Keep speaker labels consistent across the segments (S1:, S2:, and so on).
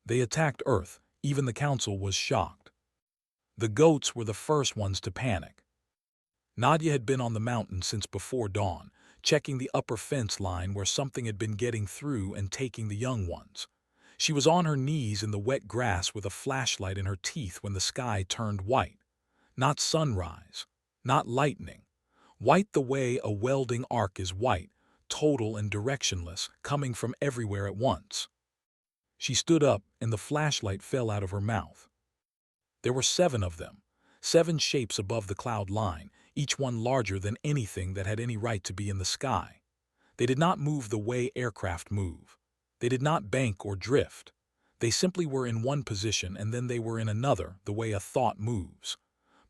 S1: They attacked Earth. Even the Council was shocked. The goats were the first ones to panic. Nadia had been on the mountain since before dawn, checking the upper fence line where something had been getting through and taking the young ones. She was on her knees in the wet grass with a flashlight in her teeth when the sky turned white. Not sunrise, not lightning. White the way a welding arc is white, total and directionless, coming from everywhere at once. She stood up, and the flashlight fell out of her mouth. There were 7 of them, 7 shapes above the cloud line, each one larger than anything that had any right to be in the sky. They did not move the way aircraft move. They did not bank or drift. They simply were in one position and then they were in another, the way a thought moves.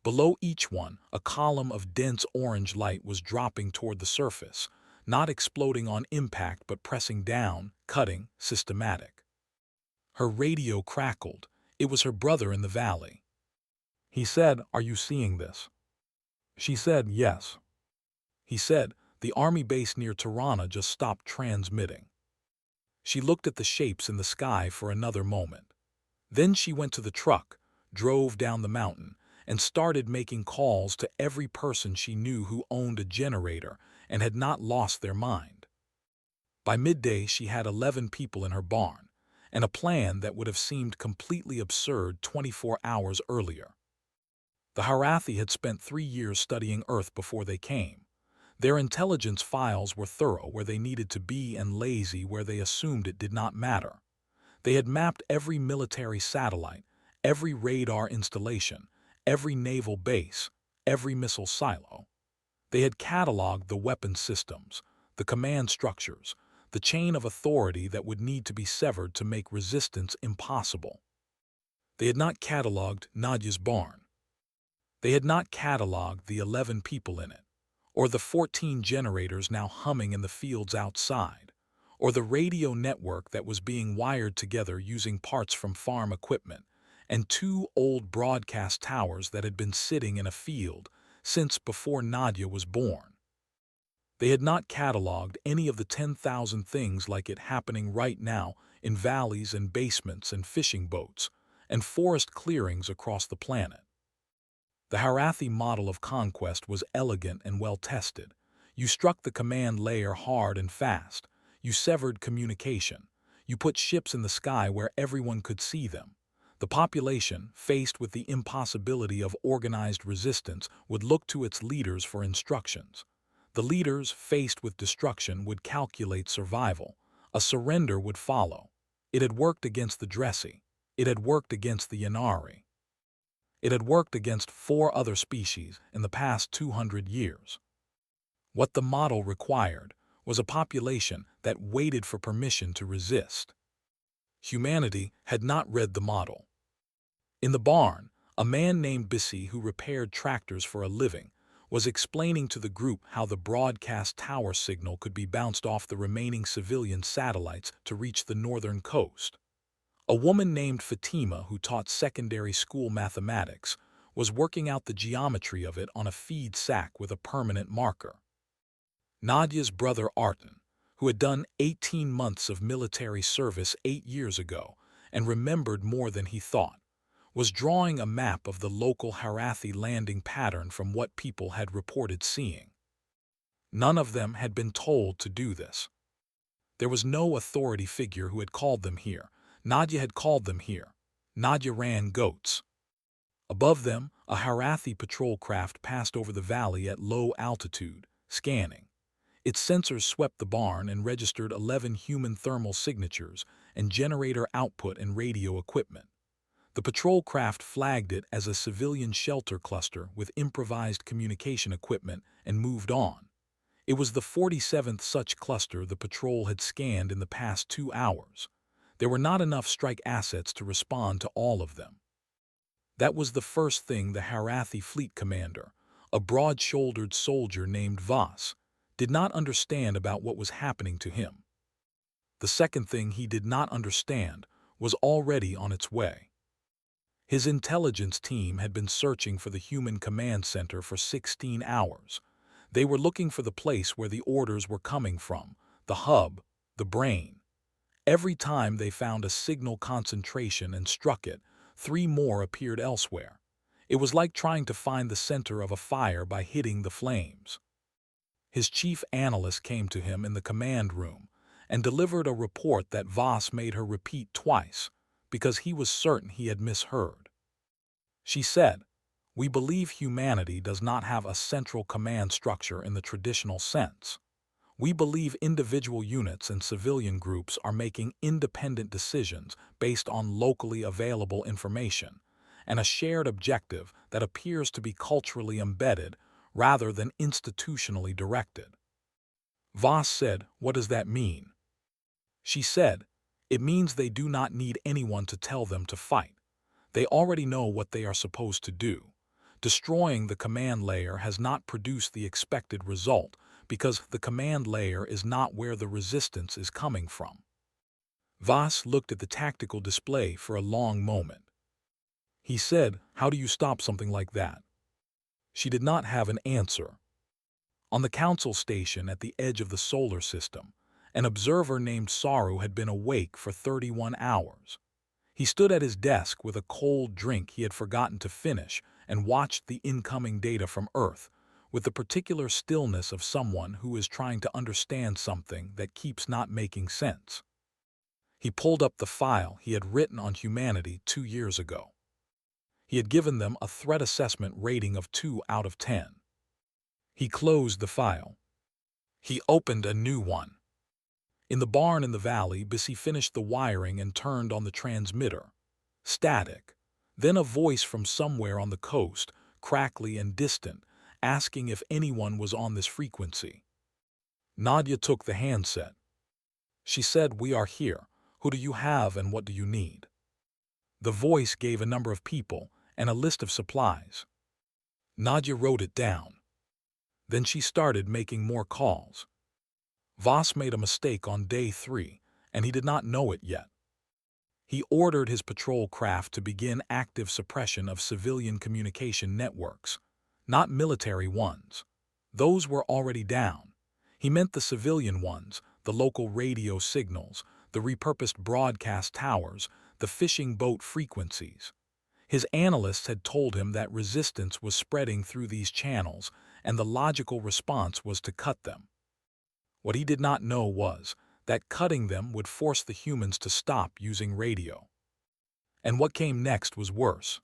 S1: Below each one, a column of dense orange light was dropping toward the surface, not exploding on impact but pressing down, cutting, systematic. Her radio crackled. It was her brother in the valley. He said, "Are you seeing this?" She said, "Yes." He said, "The army base near Tirana just stopped transmitting." She looked at the shapes in the sky for another moment. Then she went to the truck, drove down the mountain, and started making calls to every person she knew who owned a generator and had not lost their mind. By midday she had 11 people in her barn, and a plan that would have seemed completely absurd 24 hours earlier. The Harathi had spent 3 years studying Earth before they came. Their intelligence files were thorough where they needed to be and lazy where they assumed it did not matter. They had mapped every military satellite, every radar installation, every naval base, every missile silo. They had cataloged the weapon systems, the command structures, the chain of authority that would need to be severed to make resistance impossible. They had not cataloged Nadia's barn. They had not cataloged the 11 people in it, or the 14 generators now humming in the fields outside, or the radio network that was being wired together using parts from farm equipment, and 2 old broadcast towers that had been sitting in a field since before Nadia was born. They had not cataloged any of the 10,000 things like it happening right now in valleys and basements and fishing boats and forest clearings across the planet. The Harathi model of conquest was elegant and well-tested. You struck the command layer hard and fast. You severed communication. You put ships in the sky where everyone could see them. The population, faced with the impossibility of organized resistance, would look to its leaders for instructions. The leaders, faced with destruction, would calculate survival. A surrender would follow. It had worked against the Dressi. It had worked against the Yanari. It had worked against 4 other species in the past 200 years. What the model required was a population that waited for permission to resist. Humanity had not read the model. In the barn, a man named Bissy, who repaired tractors for a living, was explaining to the group how the broadcast tower signal could be bounced off the remaining civilian satellites to reach the northern coast. A woman named Fatima, who taught secondary school mathematics, was working out the geometry of it on a feed sack with a permanent marker. Nadia's brother Artan, who had done 18 months of military service 8 years ago and remembered more than he thought, was drawing a map of the local Harathi landing pattern from what people had reported seeing. None of them had been told to do this. There was no authority figure who had called them here. Nadia had called them here. Nadia ran goats. Above them, a Harathi patrol craft passed over the valley at low altitude, scanning. Its sensors swept the barn and registered 11 human thermal signatures and generator output and radio equipment. The patrol craft flagged it as a civilian shelter cluster with improvised communication equipment and moved on. It was the 47th such cluster the patrol had scanned in the past 2 hours. There were not enough strike assets to respond to all of them. That was the first thing the Harathi fleet commander, a broad-shouldered soldier named Vas, did not understand about what was happening to him. The second thing he did not understand was already on its way. His intelligence team had been searching for the human command center for 16 hours. They were looking for the place where the orders were coming from, the hub, the brain. Every time they found a signal concentration and struck it, 3 more appeared elsewhere. It was like trying to find the center of a fire by hitting the flames. His chief analyst came to him in the command room and delivered a report that Voss made her repeat twice because he was certain he had misheard. She said, "We believe humanity does not have a central command structure in the traditional sense. We believe individual units and civilian groups are making independent decisions based on locally available information and a shared objective that appears to be culturally embedded rather than institutionally directed." Voss said, "What does that mean?" She said, "It means they do not need anyone to tell them to fight. They already know what they are supposed to do. Destroying the command layer has not produced the expected result because the command layer is not where the resistance is coming from." Voss looked at the tactical display for a long moment. He said, "How do you stop something like that?" She did not have an answer. On the council station at the edge of the solar system, an observer named Saru had been awake for 31 hours. He stood at his desk with a cold drink he had forgotten to finish and watched the incoming data from Earth with the particular stillness of someone who is trying to understand something that keeps not making sense. He pulled up the file he had written on humanity 2 years ago. He had given them a threat assessment rating of 2 out of 10. He closed the file. He opened a new one. In the barn in the valley, Bissy finished the wiring and turned on the transmitter. Static. Then a voice from somewhere on the coast, crackly and distant, asking if anyone was on this frequency. Nadia took the handset. She said, "We are here. Who do you have and what do you need?" The voice gave a number of people and a list of supplies. Nadia wrote it down. Then she started making more calls. Voss made a mistake on day 3, and he did not know it yet. He ordered his patrol craft to begin active suppression of civilian communication networks, not military ones. Those were already down. He meant the civilian ones, the local radio signals, the repurposed broadcast towers, the fishing boat frequencies. His analysts had told him that resistance was spreading through these channels, and the logical response was to cut them. What he did not know was that cutting them would force the humans to stop using radio. And what came next was worse.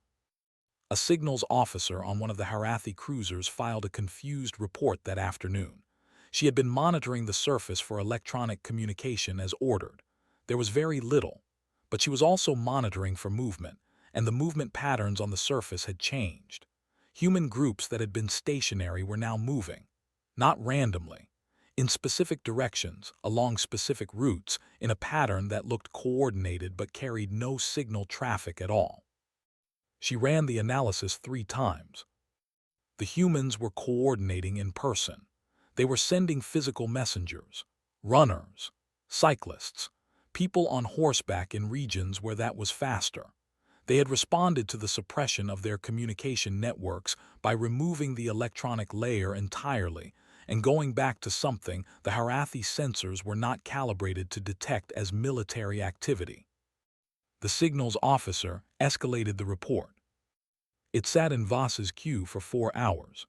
S1: A signals officer on one of the Harathi cruisers filed a confused report that afternoon. She had been monitoring the surface for electronic communication as ordered. There was very little, but she was also monitoring for movement, and the movement patterns on the surface had changed. Human groups that had been stationary were now moving, not randomly, in specific directions, along specific routes, in a pattern that looked coordinated but carried no signal traffic at all. She ran the analysis 3 times. The humans were coordinating in person. They were sending physical messengers, runners, cyclists, people on horseback in regions where that was faster. They had responded to the suppression of their communication networks by removing the electronic layer entirely and going back to something the Harathi sensors were not calibrated to detect as military activity. The signals officer escalated the report. It sat in Voss's queue for 4 hours.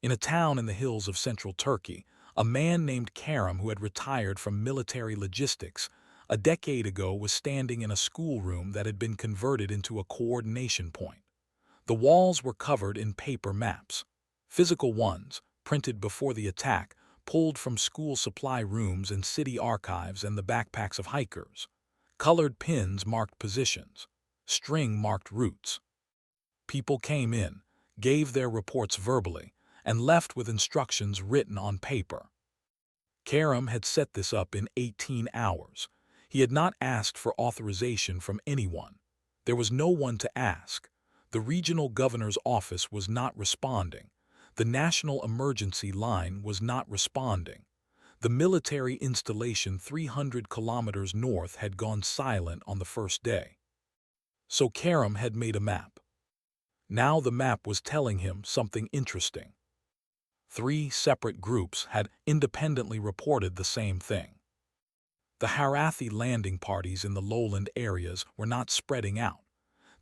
S1: In a town in the hills of central Turkey, a man named Karam, who had retired from military logistics a decade ago, was standing in a schoolroom that had been converted into a coordination point. The walls were covered in paper maps, physical ones, printed before the attack, pulled from school supply rooms and city archives and the backpacks of hikers. Colored pins marked positions, string marked routes. People came in, gave their reports verbally, and left with instructions written on paper. Karam had set this up in 18 hours. He had not asked for authorization from anyone. There was no one to ask. The regional governor's office was not responding. The national emergency line was not responding. The military installation 300 kilometers north had gone silent on the first day. So Karam had made a map. Now the map was telling him something interesting. 3 separate groups had independently reported the same thing. The Harathi landing parties in the lowland areas were not spreading out.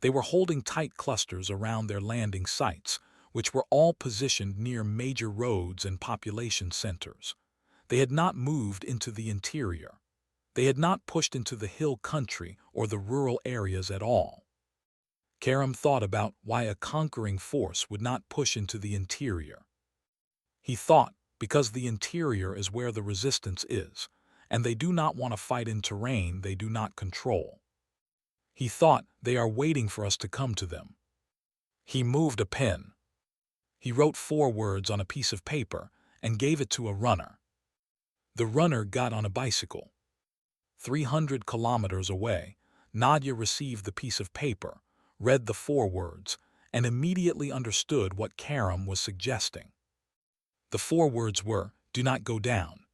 S1: They were holding tight clusters around their landing sites, which were all positioned near major roads and population centers. They had not moved into the interior. They had not pushed into the hill country or the rural areas at all. Karam thought about why a conquering force would not push into the interior. He thought, because the interior is where the resistance is, and they do not want to fight in terrain they do not control. He thought they are waiting for us to come to them. He moved a pen. He wrote 4 words on a piece of paper and gave it to a runner. The runner got on a bicycle. 300 kilometers away, Nadia received the piece of paper, read the 4 words, and immediately understood what Karam was suggesting. The 4 words were, "Do not go down."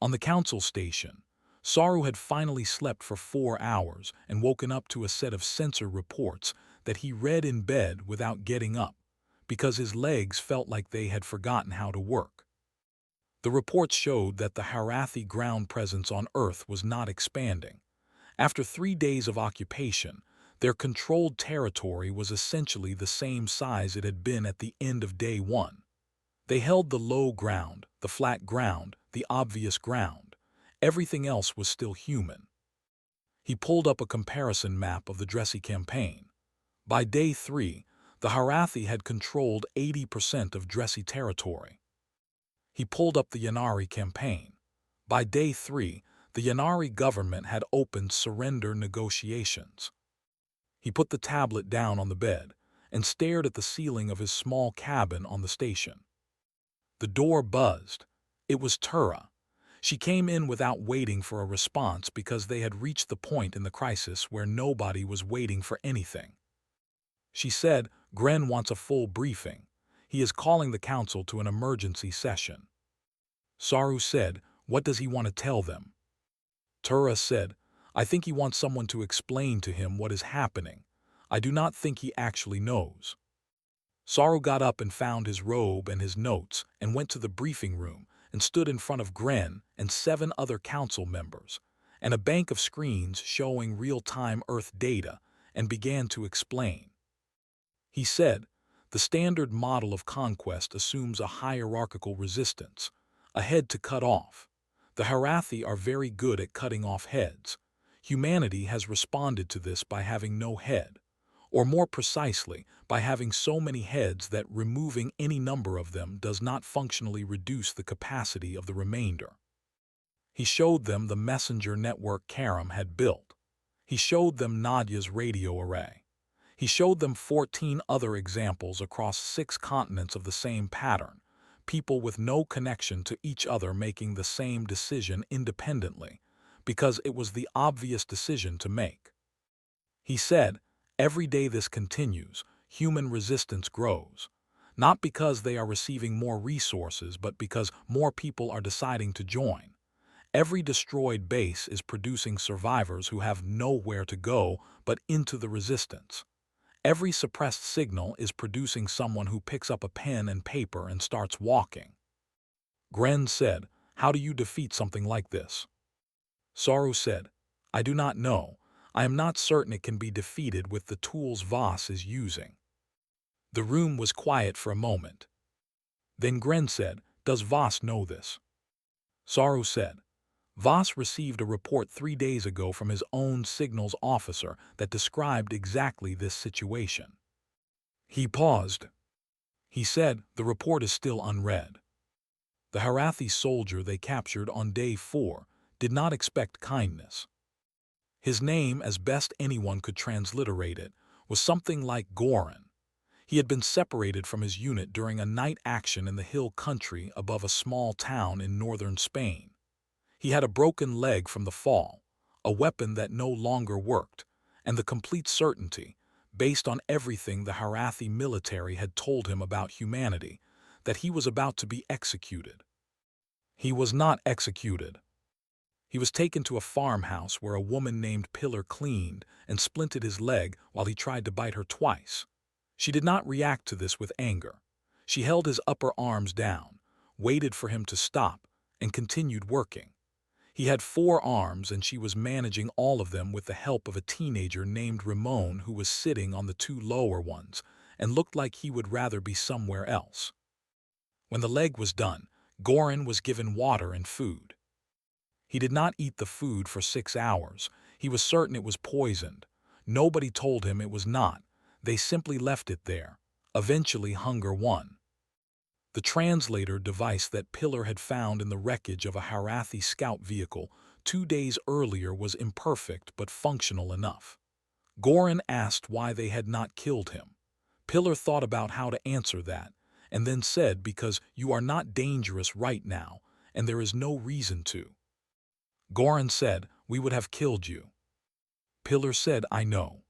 S1: On the council station, Saru had finally slept for 4 hours and woken up to a set of sensor reports that he read in bed without getting up, because his legs felt like they had forgotten how to work. The reports showed that the Harathi ground presence on Earth was not expanding. After 3 days of occupation, their controlled territory was essentially the same size it had been at the end of day 1. They held the low ground, the flat ground, the obvious ground. Everything else was still human. He pulled up a comparison map of the Dressi campaign. By day 3, the Harathi had controlled 80% of Dressi territory. He pulled up the Yanari campaign. By day 3, the Yanari government had opened surrender negotiations. He put the tablet down on the bed and stared at the ceiling of his small cabin on the station. The door buzzed. It was Tura. She came in without waiting for a response because they had reached the point in the crisis where nobody was waiting for anything. She said, "Gren wants a full briefing. He is calling the council to an emergency session." Saru said, "What does he want to tell them?" Tura said, "I think he wants someone to explain to him what is happening. I do not think he actually knows." Saru got up and found his robe and his notes and went to the briefing room and stood in front of Gren and 7 other council members and a bank of screens showing real-time Earth data and began to explain. He said, "The standard model of conquest assumes a hierarchical resistance, a head to cut off. The Harathi are very good at cutting off heads. Humanity has responded to this by having no head, or more precisely, by having so many heads that removing any number of them does not functionally reduce the capacity of the remainder." He showed them the messenger network Karam had built. He showed them Nadia's radio array. He showed them 14 other examples across 6 continents of the same pattern, people with no connection to each other making the same decision independently, because it was the obvious decision to make. He said, "Every day this continues, human resistance grows. Not because they are receiving more resources, but because more people are deciding to join. Every destroyed base is producing survivors who have nowhere to go but into the resistance. Every suppressed signal is producing someone who picks up a pen and paper and starts walking." Gren said, "How do you defeat something like this?" Saru said, "I do not know. I am not certain it can be defeated with the tools Voss is using." The room was quiet for a moment. Then Gren said, "Does Voss know this?" Saru said, "Voss received a report 3 days ago from his own signals officer that described exactly this situation." He paused. He said, "The report is still unread." The Harathi soldier they captured on day 4 did not expect kindness. His name, as best anyone could transliterate it, was something like Goran. He had been separated from his unit during a night action in the hill country above a small town in northern Spain. He had a broken leg from the fall, a weapon that no longer worked, and the complete certainty, based on everything the Harathi military had told him about humanity, that he was about to be executed. He was not executed. He was taken to a farmhouse where a woman named Pillar cleaned and splinted his leg while he tried to bite her twice. She did not react to this with anger. She held his upper arms down, waited for him to stop, and continued working. He had 4 arms and she was managing all of them with the help of a teenager named Ramon who was sitting on the 2 lower ones and looked like he would rather be somewhere else. When the leg was done, Goran was given water and food. He did not eat the food for 6 hours. He was certain it was poisoned. Nobody told him it was not. They simply left it there. Eventually hunger won. The translator device that Pillar had found in the wreckage of a Harathi scout vehicle 2 days earlier was imperfect but functional enough. Goran asked why they had not killed him. Pillar thought about how to answer that, and then said because you are not dangerous right now, and there is no reason to. Goran said, we would have killed you. Pillar said, I know.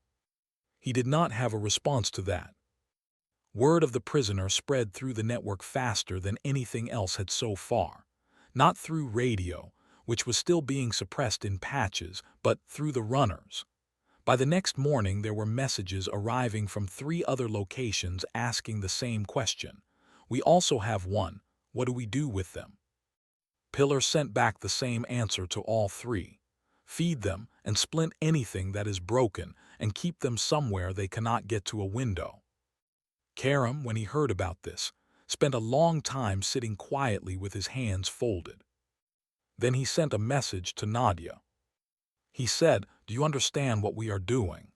S1: He did not have a response to that. Word of the prisoner spread through the network faster than anything else had so far. Not through radio, which was still being suppressed in patches, but through the runners. By the next morning there were messages arriving from 3 other locations asking the same question. We also have one. What do we do with them? Pillar sent back the same answer to all 3. Feed them and splint anything that is broken and keep them somewhere they cannot get to a window. Karam, when he heard about this, spent a long time sitting quietly with his hands folded. Then he sent a message to Nadia. He said, do you understand what we are doing?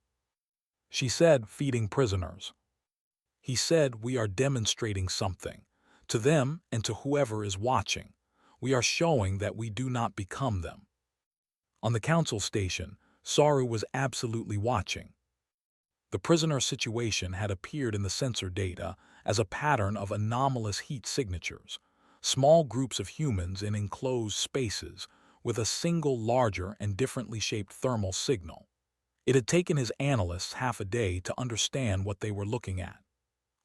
S1: She said, feeding prisoners. He said, we are demonstrating something. To them and to whoever is watching, we are showing that we do not become them. On the council station, Saru was absolutely watching. The prisoner situation had appeared in the sensor data as a pattern of anomalous heat signatures, small groups of humans in enclosed spaces with a single larger and differently shaped thermal signal. It had taken his analysts half a day to understand what they were looking at.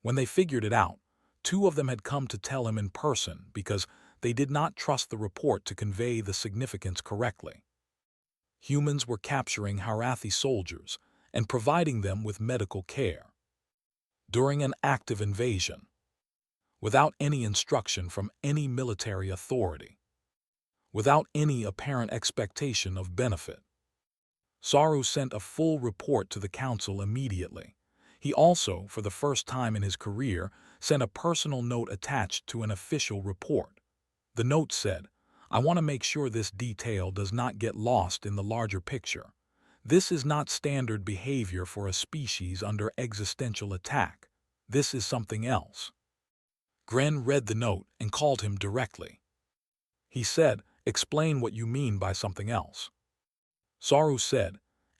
S1: When they figured it out, 2 of them had come to tell him in person because they did not trust the report to convey the significance correctly. Humans were capturing Harathi soldiers and providing them with medical care during an active invasion, without any instruction from any military authority, without any apparent expectation of benefit. Saru sent a full report to the council immediately. He also, for the first time in his career, sent a personal note attached to an official report. The note said, I want to make sure this detail does not get lost in the larger picture. This is not standard behavior for a species under existential attack. This is something else. Gren read the note and called him directly. He said, explain what you mean by something else. Saru said,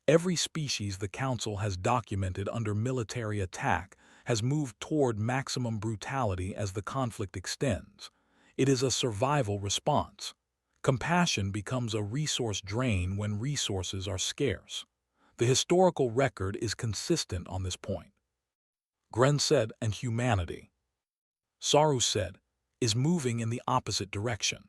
S1: every species the Council has documented under military attack has moved toward maximum brutality as the conflict extends. It is a survival response. Compassion becomes a resource drain when resources are scarce. The historical record is consistent on this point. Gren said, and humanity, Saru said, is moving in the opposite direction.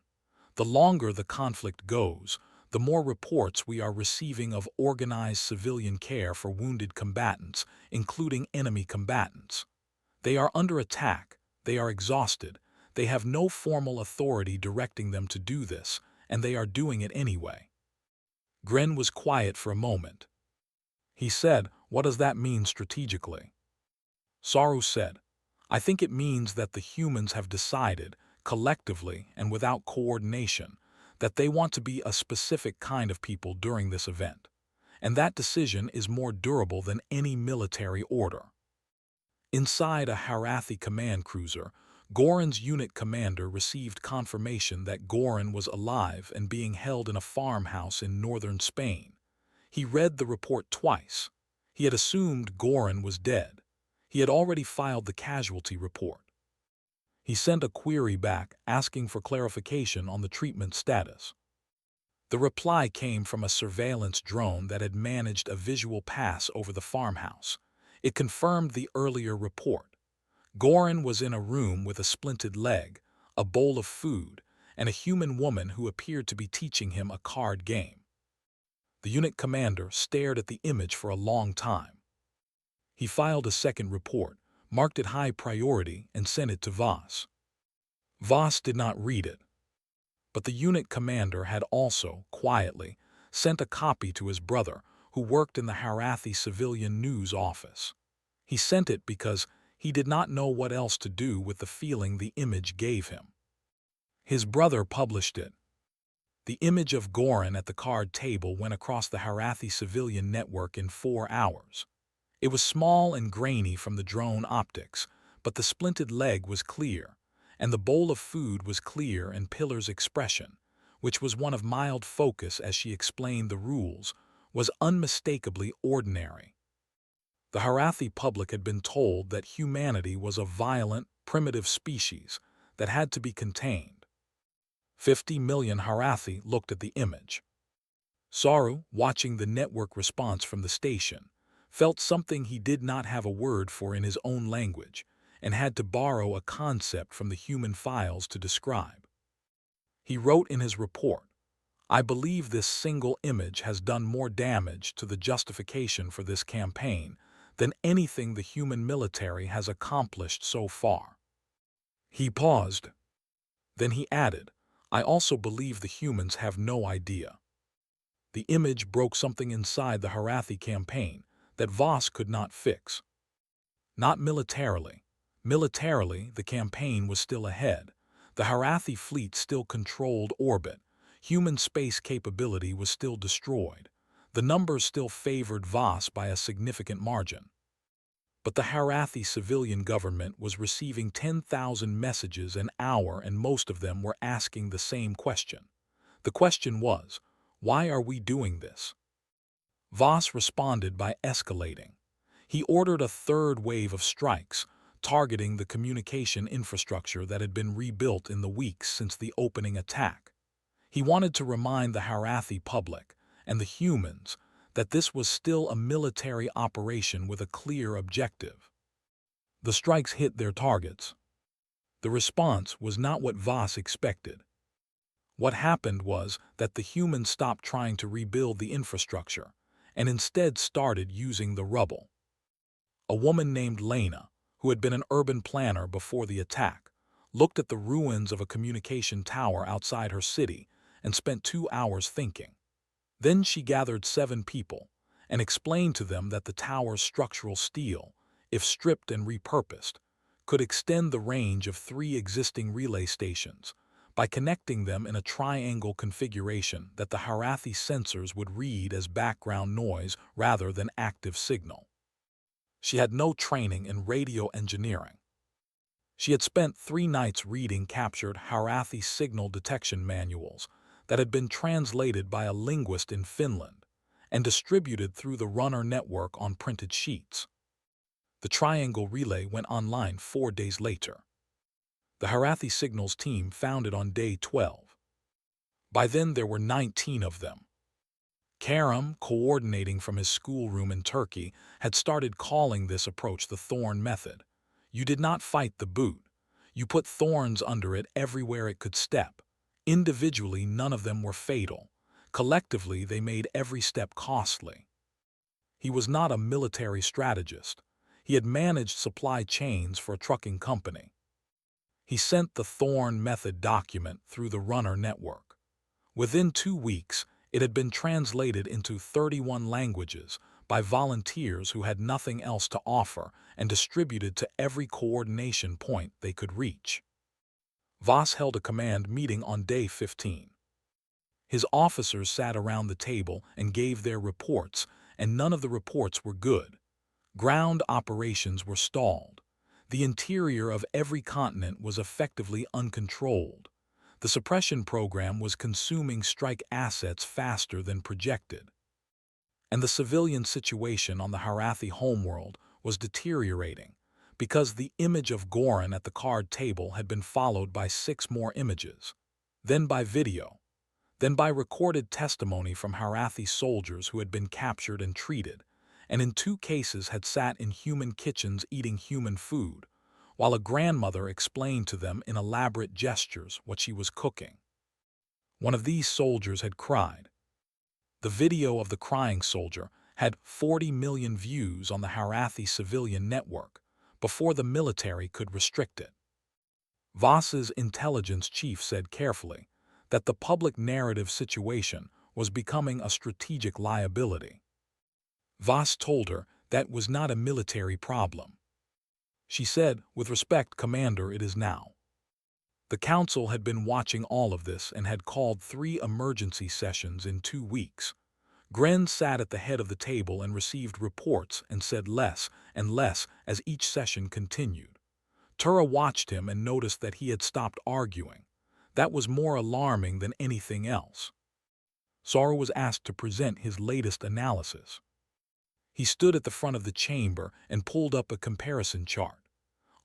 S1: The longer the conflict goes, the more reports we are receiving of organized civilian care for wounded combatants, including enemy combatants. They are under attack, they are exhausted, they have no formal authority directing them to do this, and they are doing it anyway. Gren was quiet for a moment. He said, what does that mean strategically? Saru said, I think it means that the humans have decided, collectively and without coordination, that they want to be a specific kind of people during this event. And that decision is more durable than any military order. Inside a Harathi command cruiser, Goran's unit commander received confirmation that Goran was alive and being held in a farmhouse in northern Spain. He read the report twice. He had assumed Goran was dead. He had already filed the casualty report. He sent a query back asking for clarification on the treatment status. The reply came from a surveillance drone that had managed a visual pass over the farmhouse. It confirmed the earlier report. Goran was in a room with a splinted leg, a bowl of food, and a human woman who appeared to be teaching him a card game. The unit commander stared at the image for a long time. He filed a second report, marked it high priority, and sent it to Voss. Voss did not read it. But the unit commander had also, quietly, sent a copy to his brother, who worked in the Harathi civilian news office. He sent it because he did not know what else to do with the feeling the image gave him. His brother published it. The image of Goran at the card table went across the Harathi civilian network in 4 hours. It was small and grainy from the drone optics, but the splinted leg was clear, and the bowl of food was clear, and Pillar's expression, which was one of mild focus as she explained the rules, was unmistakably ordinary. The Harathi public had been told that humanity was a violent, primitive species that had to be contained. 50 million Harathi looked at the image. Saru, watching the network response from the station, felt something he did not have a word for in his own language, and had to borrow a concept from the human files to describe. He wrote in his report, "I believe this single image has done more damage to the justification for this campaign than anything the human military has accomplished so far." He paused. Then he added, "I also believe the humans have no idea." The image broke something inside the Harathi campaign that Voss could not fix. Not militarily. Militarily, the campaign was still ahead. The Harathi fleet still controlled orbit. Human space capability was still destroyed. The numbers still favored Voss by a significant margin. But the Harathi civilian government was receiving 10,000 messages an hour, and most of them were asking the same question. The question was, why are we doing this? Voss responded by escalating. He ordered a third wave of strikes, targeting the communication infrastructure that had been rebuilt in the weeks since the opening attack. He wanted to remind the Harathi public and the humans that this was still a military operation with a clear objective. The strikes hit their targets. The response was not what Voss expected. What happened was that the humans stopped trying to rebuild the infrastructure and instead started using the rubble. A woman named Lena, who had been an urban planner before the attack, looked at the ruins of a communication tower outside her city and spent 2 hours thinking. Then she gathered 7 people and explained to them that the tower's structural steel, if stripped and repurposed, could extend the range of 3 existing relay stations by connecting them in a triangle configuration that the Harathi sensors would read as background noise rather than active signal. She had no training in radio engineering. She had spent 3 nights reading captured Harathi signal detection manuals that had been translated by a linguist in Finland and distributed through the runner network on printed sheets. The triangle relay went online 4 days later. The Harathi signals team found it on day 12. By then there were 19 of them. Karam, coordinating from his schoolroom in Turkey, had started calling this approach the thorn method. You did not fight the boot. You put thorns under it everywhere it could step. Individually, none of them were fatal. Collectively, they made every step costly. He was not a military strategist. He had managed supply chains for a trucking company. He sent the Thorn Method document through the runner network. Within 2 weeks, it had been translated into 31 languages by volunteers who had nothing else to offer and distributed to every coordination point they could reach. Voss held a command meeting on day 15. His officers sat around the table and gave their reports, and none of the reports were good. Ground operations were stalled. The interior of every continent was effectively uncontrolled. The suppression program was consuming strike assets faster than projected. And the civilian situation on the Harathi homeworld was deteriorating, because the image of Goran at the card table had been followed by 6 more images, then by video, then by recorded testimony from Harathi soldiers who had been captured and treated, and in 2 cases had sat in human kitchens eating human food, while a grandmother explained to them in elaborate gestures what she was cooking. One of these soldiers had cried. The video of the crying soldier had 40 million views on the Harathi civilian network before the military could restrict it. Voss's intelligence chief said carefully, that the public narrative situation was becoming a strategic liability. Voss told her that was not a military problem. She said, "With respect, Commander, it is now." The council had been watching all of this and had called 3 emergency sessions in 2 weeks. Gren sat at the head of the table and received reports and said less and less as each session continued. Tura watched him and noticed that he had stopped arguing. That was more alarming than anything else. Saru was asked to present his latest analysis. He stood at the front of the chamber and pulled up a comparison chart.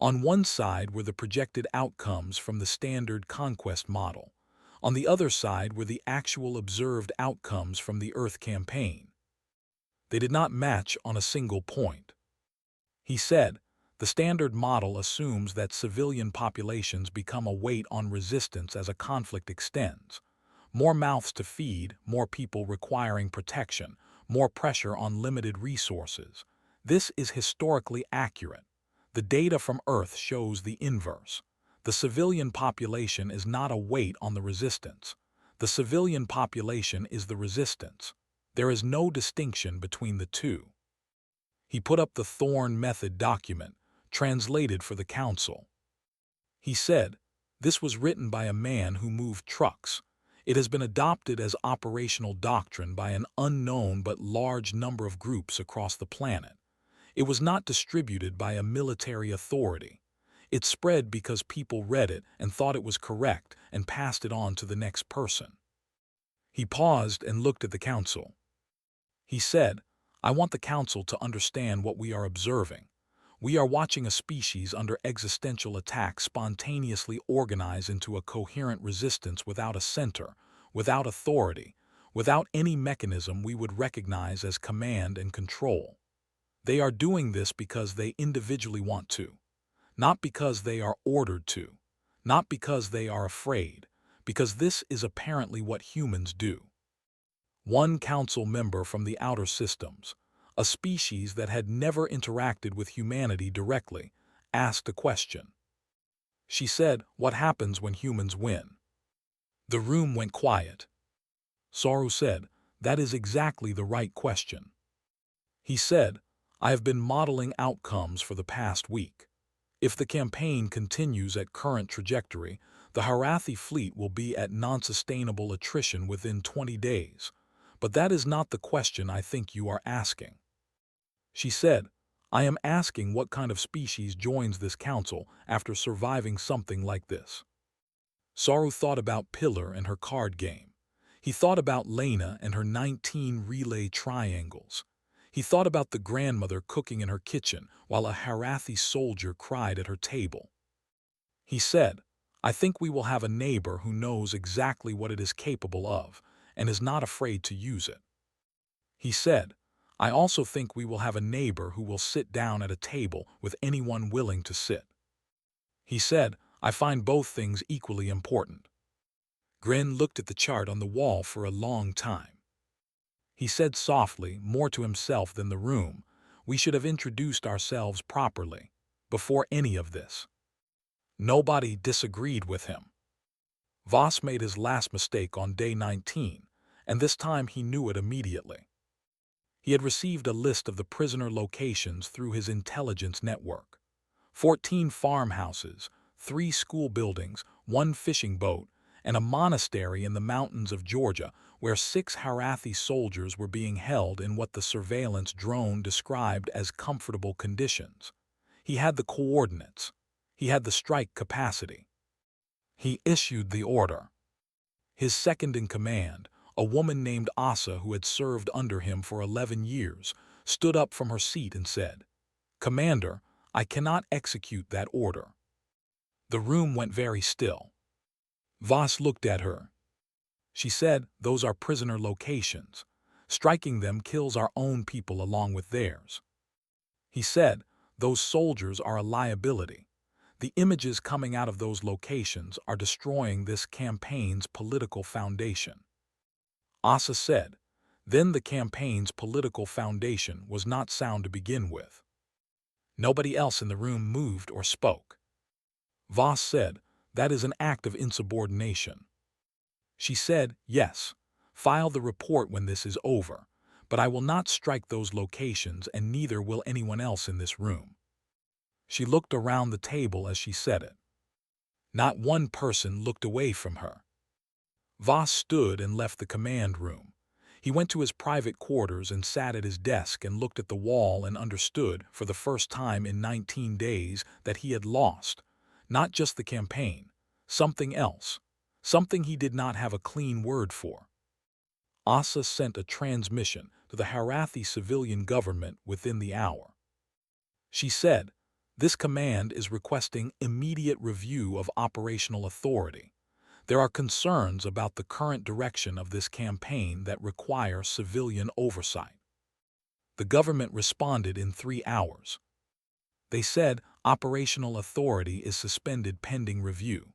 S1: On one side were the projected outcomes from the standard conquest model. On the other side were the actual observed outcomes from the Earth campaign. They did not match on a single point. He said, "The standard model assumes that civilian populations become a weight on resistance as a conflict extends. More mouths to feed, more people requiring protection, more pressure on limited resources. This is historically accurate. The data from Earth shows the inverse. The civilian population is not a weight on the resistance. The civilian population is the resistance. There is no distinction between the two." He put up the Thorn Method document, translated for the council. He said, "This was written by a man who moved trucks. It has been adopted as operational doctrine by an unknown but large number of groups across the planet. It was not distributed by a military authority. It spread because people read it and thought it was correct and passed it on to the next person." He paused and looked at the council. He said, "I want the council to understand what we are observing. We are watching a species under existential attack spontaneously organize into a coherent resistance without a center, without authority, without any mechanism we would recognize as command and control. They are doing this because they individually want to, not because they are ordered to, not because they are afraid, because this is apparently what humans do." One council member from the outer systems, a species that had never interacted with humanity directly, asked a question. She said, "What happens when humans win?" The room went quiet. Saru said, "That is exactly the right question." He said, "I have been modeling outcomes for the past week. If the campaign continues at current trajectory, the Harathi fleet will be at non-sustainable attrition within 20 days. But that is not the question I think you are asking." She said, "I am asking what kind of species joins this council after surviving something like this." Saru thought about Pillar and her card game. He thought about Lena and her 19 relay triangles. He thought about the grandmother cooking in her kitchen while a Harathi soldier cried at her table. He said, "I think we will have a neighbor who knows exactly what it is capable of and is not afraid to use it." He said, "I also think we will have a neighbor who will sit down at a table with anyone willing to sit." He said, "I find both things equally important." Gren looked at the chart on the wall for a long time. He said softly, more to himself than the room, "We should have introduced ourselves properly, before any of this." Nobody disagreed with him. Voss made his last mistake on day 19, and this time he knew it immediately. He had received a list of the prisoner locations through his intelligence network. 14 farmhouses, 3 school buildings, 1 fishing boat, and a monastery in the mountains of Georgia where 6 Harathi soldiers were being held in what the surveillance drone described as comfortable conditions. He had the coordinates. He had the strike capacity. He issued the order. His second-in-command, a woman named Asa who had served under him for 11 years, stood up from her seat and said, "Commander, I cannot execute that order." The room went very still. Voss looked at her. She said, "Those are prisoner locations. Striking them kills our own people along with theirs." He said, "Those soldiers are a liability. The images coming out of those locations are destroying this campaign's political foundation." Asa said, "Then the campaign's political foundation was not sound to begin with." Nobody else in the room moved or spoke. Voss said, "That is an act of insubordination." She said, "Yes, file the report when this is over, but I will not strike those locations and neither will anyone else in this room." She looked around the table as she said it. Not one person looked away from her. Voss stood and left the command room. He went to his private quarters and sat at his desk and looked at the wall and understood, for the first time in 19 days, that he had lost, not just the campaign, something else, something he did not have a clean word for. Asa sent a transmission to the Harathi civilian government within the hour. She said, "This command is requesting immediate review of operational authority. There are concerns about the current direction of this campaign that require civilian oversight." The government responded in 3 hours. They said operational authority is suspended pending review.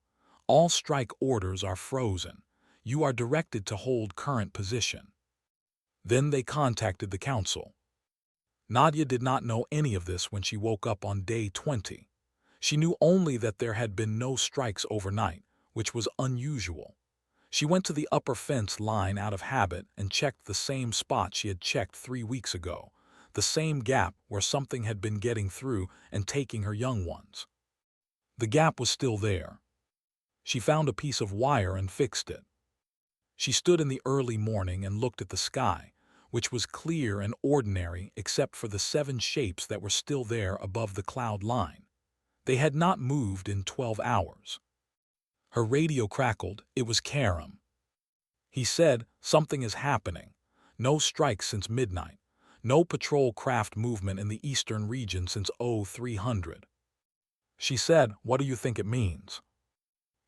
S1: All strike orders are frozen. You are directed to hold current position. Then they contacted the council. Nadia did not know any of this when she woke up on day 20. She knew only that there had been no strikes overnight, which was unusual. She went to the upper fence line out of habit and checked the same spot she had checked 3 weeks ago, the same gap where something had been getting through and taking her young ones. The gap was still there. She found a piece of wire and fixed it. She stood in the early morning and looked at the sky, which was clear and ordinary except for the 7 shapes that were still there above the cloud line. They had not moved in 12 hours. Her radio crackled. It was Karam. He said, "Something is happening. No strikes since midnight. No patrol craft movement in the eastern region since 0300. She said, "What do you think it means?"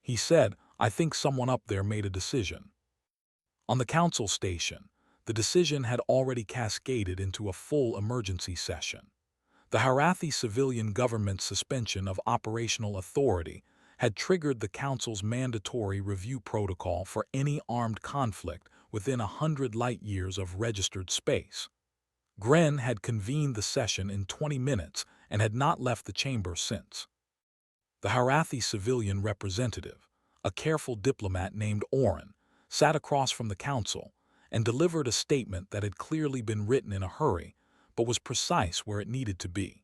S1: He said, "I think someone up there made a decision." On the council station, the decision had already cascaded into a full emergency session. The Harathi civilian government's suspension of operational authority had triggered the council's mandatory review protocol for any armed conflict within 100 light-years of registered space. Gren had convened the session in 20 minutes and had not left the chamber since. The Harathi civilian representative, a careful diplomat named Oren, sat across from the council and delivered a statement that had clearly been written in a hurry, but was precise where it needed to be.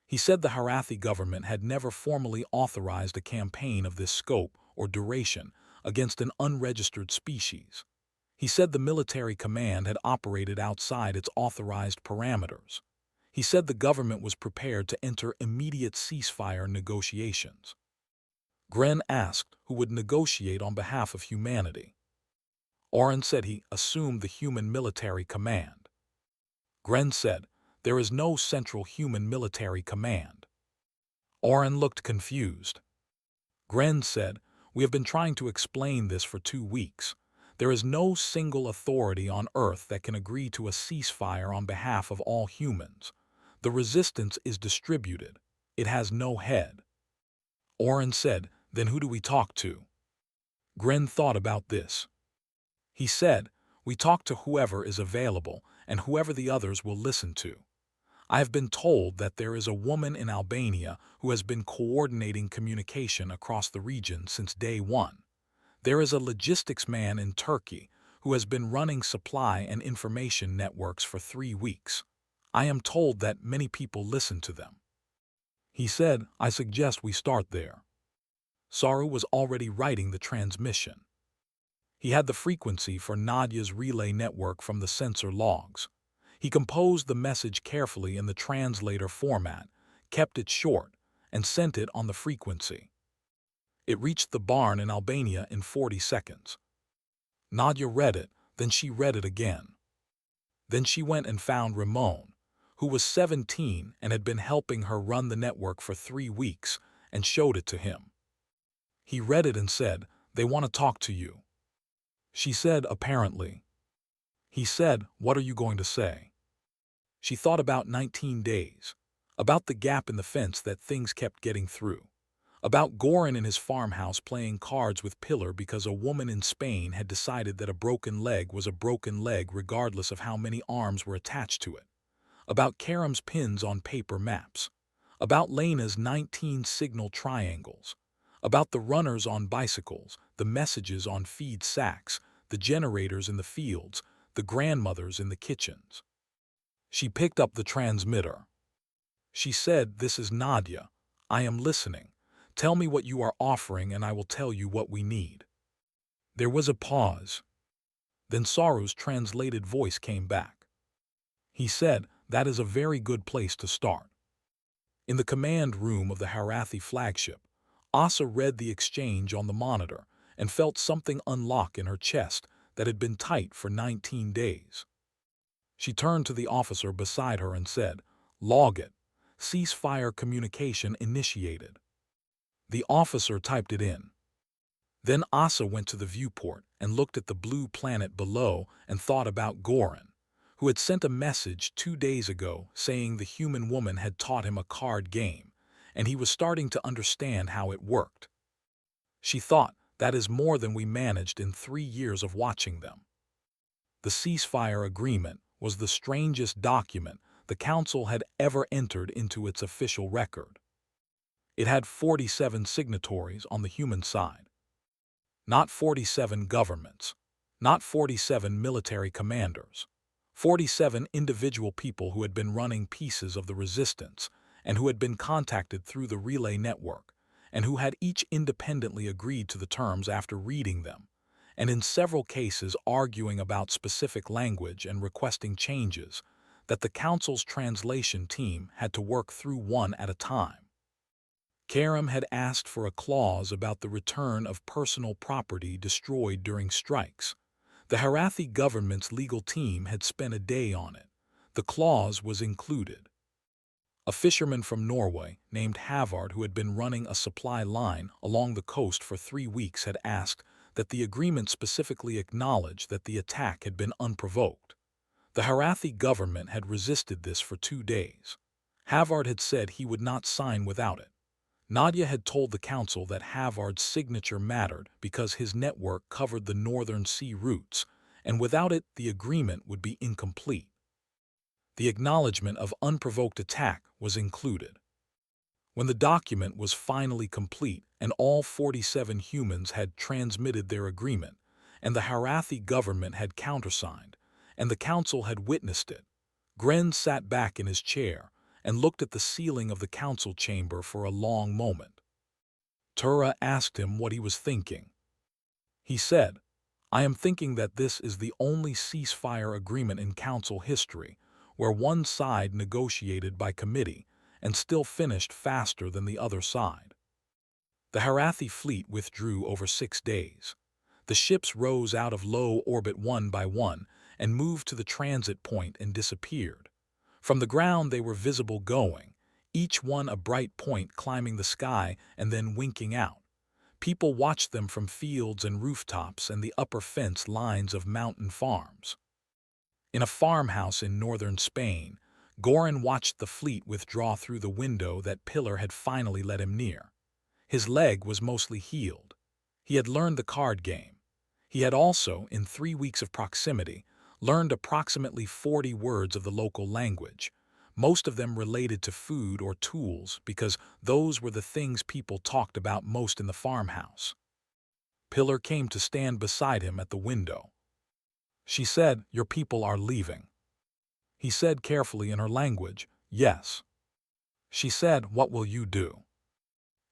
S1: He said the Harathi government had never formally authorized a campaign of this scope or duration against an unregistered species. He said the military command had operated outside its authorized parameters. He said the government was prepared to enter immediate ceasefire negotiations. Gren asked who would negotiate on behalf of humanity. Oren said he assumed the human military command. Gren said, "There is no central human military command." Oren looked confused. Gren said, "We have been trying to explain this for 2 weeks. There is no single authority on Earth that can agree to a ceasefire on behalf of all humans. The resistance is distributed. It has no head." Oren said, "Then who do we talk to?" Gren thought about this. He said, "We talk to whoever is available and whoever the others will listen to. I have been told that there is a woman in Albania who has been coordinating communication across the region since day 1. There is a logistics man in Turkey who has been running supply and information networks for 3 weeks. I am told that many people listen to them." He said, "I suggest we start there." Saru was already writing the transmission. He had the frequency for Nadia's relay network from the sensor logs. He composed the message carefully in the translator format, kept it short, and sent it on the frequency. It reached the barn in Albania in 40 seconds. Nadia read it, then she read it again. Then she went and found Ramon, who was 17 and had been helping her run the network for 3 weeks, and showed it to him. He read it and said, "They want to talk to you." She said, "Apparently." He said, "What are you going to say?" She thought about 19 days, about the gap in the fence that things kept getting through, about Goran in his farmhouse playing cards with Pillar because a woman in Spain had decided that a broken leg was a broken leg regardless of how many arms were attached to it, about Karam's pins on paper maps, about Lena's 19 signal triangles, about the runners on bicycles, the messages on feed sacks, the generators in the fields, the grandmothers in the kitchens. She picked up the transmitter. She said, "This is Nadia. I am listening. Tell me what you are offering and I will tell you what we need." There was a pause. Then Saru's translated voice came back. He said, "That is a very good place to start." In the command room of the Harathi flagship, Asa read the exchange on the monitor and felt something unlock in her chest that had been tight for 19 days. She turned to the officer beside her and said, "Log it. Ceasefire communication initiated." The officer typed it in. Then Asa went to the viewport and looked at the blue planet below and thought about Goran, who had sent a message 2 days ago saying the human woman had taught him a card game, and he was starting to understand how it worked. She thought, that is more than we managed in 3 years of watching them. The ceasefire agreement was the strangest document the Council had ever entered into its official record. It had 47 signatories on the human side. Not 47 governments, not 47 military commanders, 47 individual people who had been running pieces of the resistance and who had been contacted through the relay network, and who had each independently agreed to the terms after reading them, and in several cases arguing about specific language and requesting changes that the Council's translation team had to work through one at a time. Karam had asked for a clause about the return of personal property destroyed during strikes. The Harathi government's legal team had spent a day on it. The clause was included. A fisherman from Norway named Havard, who had been running a supply line along the coast for 3 weeks, had asked that the agreement specifically acknowledge that the attack had been unprovoked. The Harathi government had resisted this for 2 days. Havard had said he would not sign without it. Nadia had told the Council that Havard's signature mattered because his network covered the northern sea routes, and without it the agreement would be incomplete. The acknowledgement of unprovoked attack was included. When the document was finally complete and all 47 humans had transmitted their agreement, and the Harathi government had countersigned, and the Council had witnessed it, Gren sat back in his chair and looked at the ceiling of the Council chamber for a long moment. Tura asked him what he was thinking. He said, "I am thinking that this is the only ceasefire agreement in Council history where one side negotiated by committee and still finished faster than the other side." The Harathi fleet withdrew over 6 days. The ships rose out of low orbit one by one and moved to the transit point and disappeared. From the ground they were visible going, each one a bright point climbing the sky and then winking out. People watched them from fields and rooftops and the upper fence lines of mountain farms. In a farmhouse in northern Spain, Goran watched the fleet withdraw through the window that Pillar had finally let him near. His leg was mostly healed. He had learned the card game. He had also, in 3 weeks of proximity, learned approximately 40 words of the local language, most of them related to food or tools because those were the things people talked about most in the farmhouse. Pillar came to stand beside him at the window. She said, "Your people are leaving." He said carefully in her language, "Yes." She said, "What will you do?"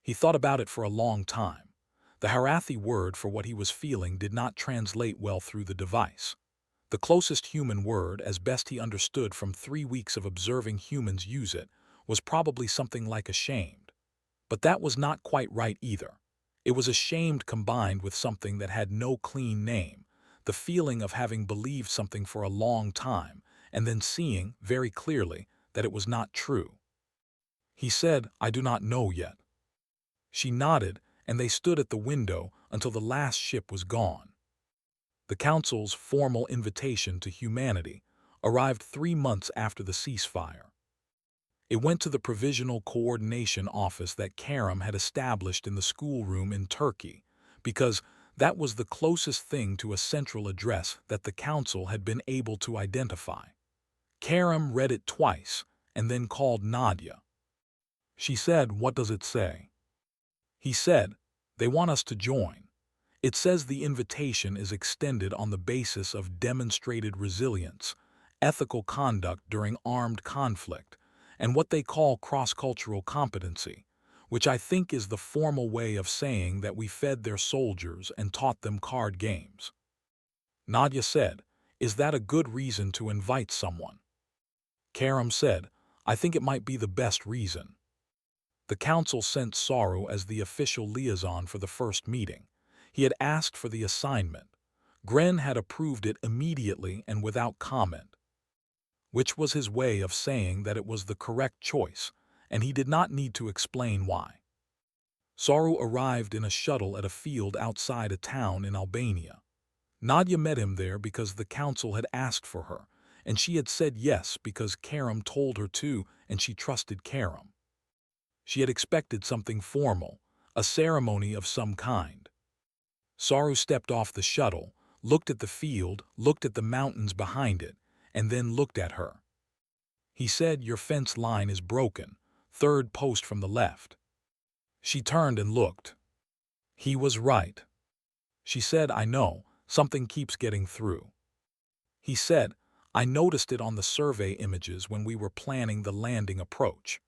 S1: He thought about it for a long time. The Harathi word for what he was feeling did not translate well through the device. The closest human word, as best he understood from 3 weeks of observing humans use it, was probably something like ashamed. But that was not quite right either. It was ashamed combined with something that had no clean name, the feeling of having believed something for a long time and then seeing, very clearly, that it was not true. He said, "I do not know yet." She nodded, and they stood at the window until the last ship was gone. The Council's formal invitation to humanity arrived 3 months after the ceasefire. It went to the Provisional Coordination Office that Karam had established in the schoolroom in Turkey, because that was the closest thing to a central address that the Council had been able to identify. Karam read it twice and then called Nadia. She said, "What does it say?" He said, "They want us to join. It says the invitation is extended on the basis of demonstrated resilience, ethical conduct during armed conflict, and what they call cross-cultural competency, which I think is the formal way of saying that we fed their soldiers and taught them card games. Nadia said, "Is that a good reason to invite someone?" Karam said, "I think it might be the best reason." The council sent Saru as the official liaison for the first meeting. He had asked for the assignment. Gren had approved it immediately and without comment, which was his way of saying that it was the correct choice, and he did not need to explain why. Saru arrived in a shuttle at a field outside a town in Albania. Nadia met him there because the council had asked for her, and she had said yes because Karam told her to, and she trusted Karam. She had expected something formal, a ceremony of some kind. Saru stepped off the shuttle, looked at the field, looked at the mountains behind it, and then looked at her. He said, "Your fence line is broken, third post from the left." She turned and looked. He was right. She said, "I know, something keeps getting through." He said, "I noticed it on the survey images when we were planning the landing approach.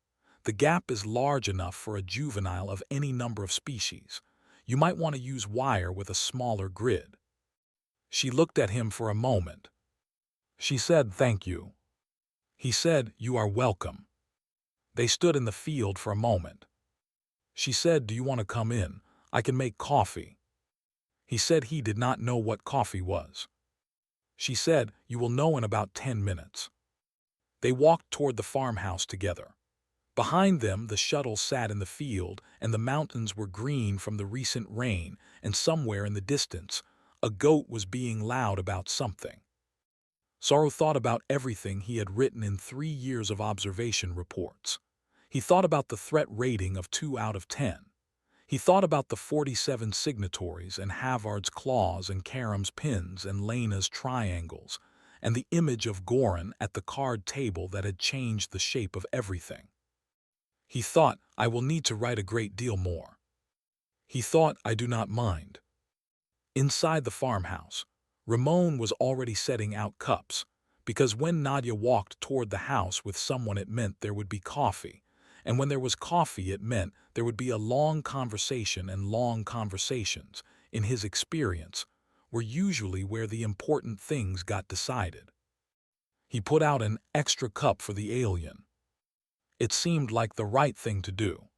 S1: The gap is large enough for a juvenile of any number of species. You might want to use wire with a smaller grid." She looked at him for a moment. She said, "Thank you." He said, "You are welcome." They stood in the field for a moment. She said, "Do you want to come in? I can make coffee." He said he did not know what coffee was. She said, "You will know in about 10 minutes." They walked toward the farmhouse together. Behind them, the shuttle sat in the field, and the mountains were green from the recent rain, and somewhere in the distance, a goat was being loud about something. Saru thought about everything he had written in 3 years of observation reports. He thought about the threat rating of 2 out of 10. He thought about the 47 signatories and Havard's claws and Karam's pins and Lena's triangles, and the image of Goran at the card table that had changed the shape of everything. He thought, "I will need to write a great deal more." He thought, "I do not mind." Inside the farmhouse, Ramon was already setting out cups, because when Nadia walked toward the house with someone it meant there would be coffee, and when there was coffee it meant there would be a long conversation, and long conversations, in his experience, were usually where the important things got decided. He put out an extra cup for the alien. It seemed like the right thing to do.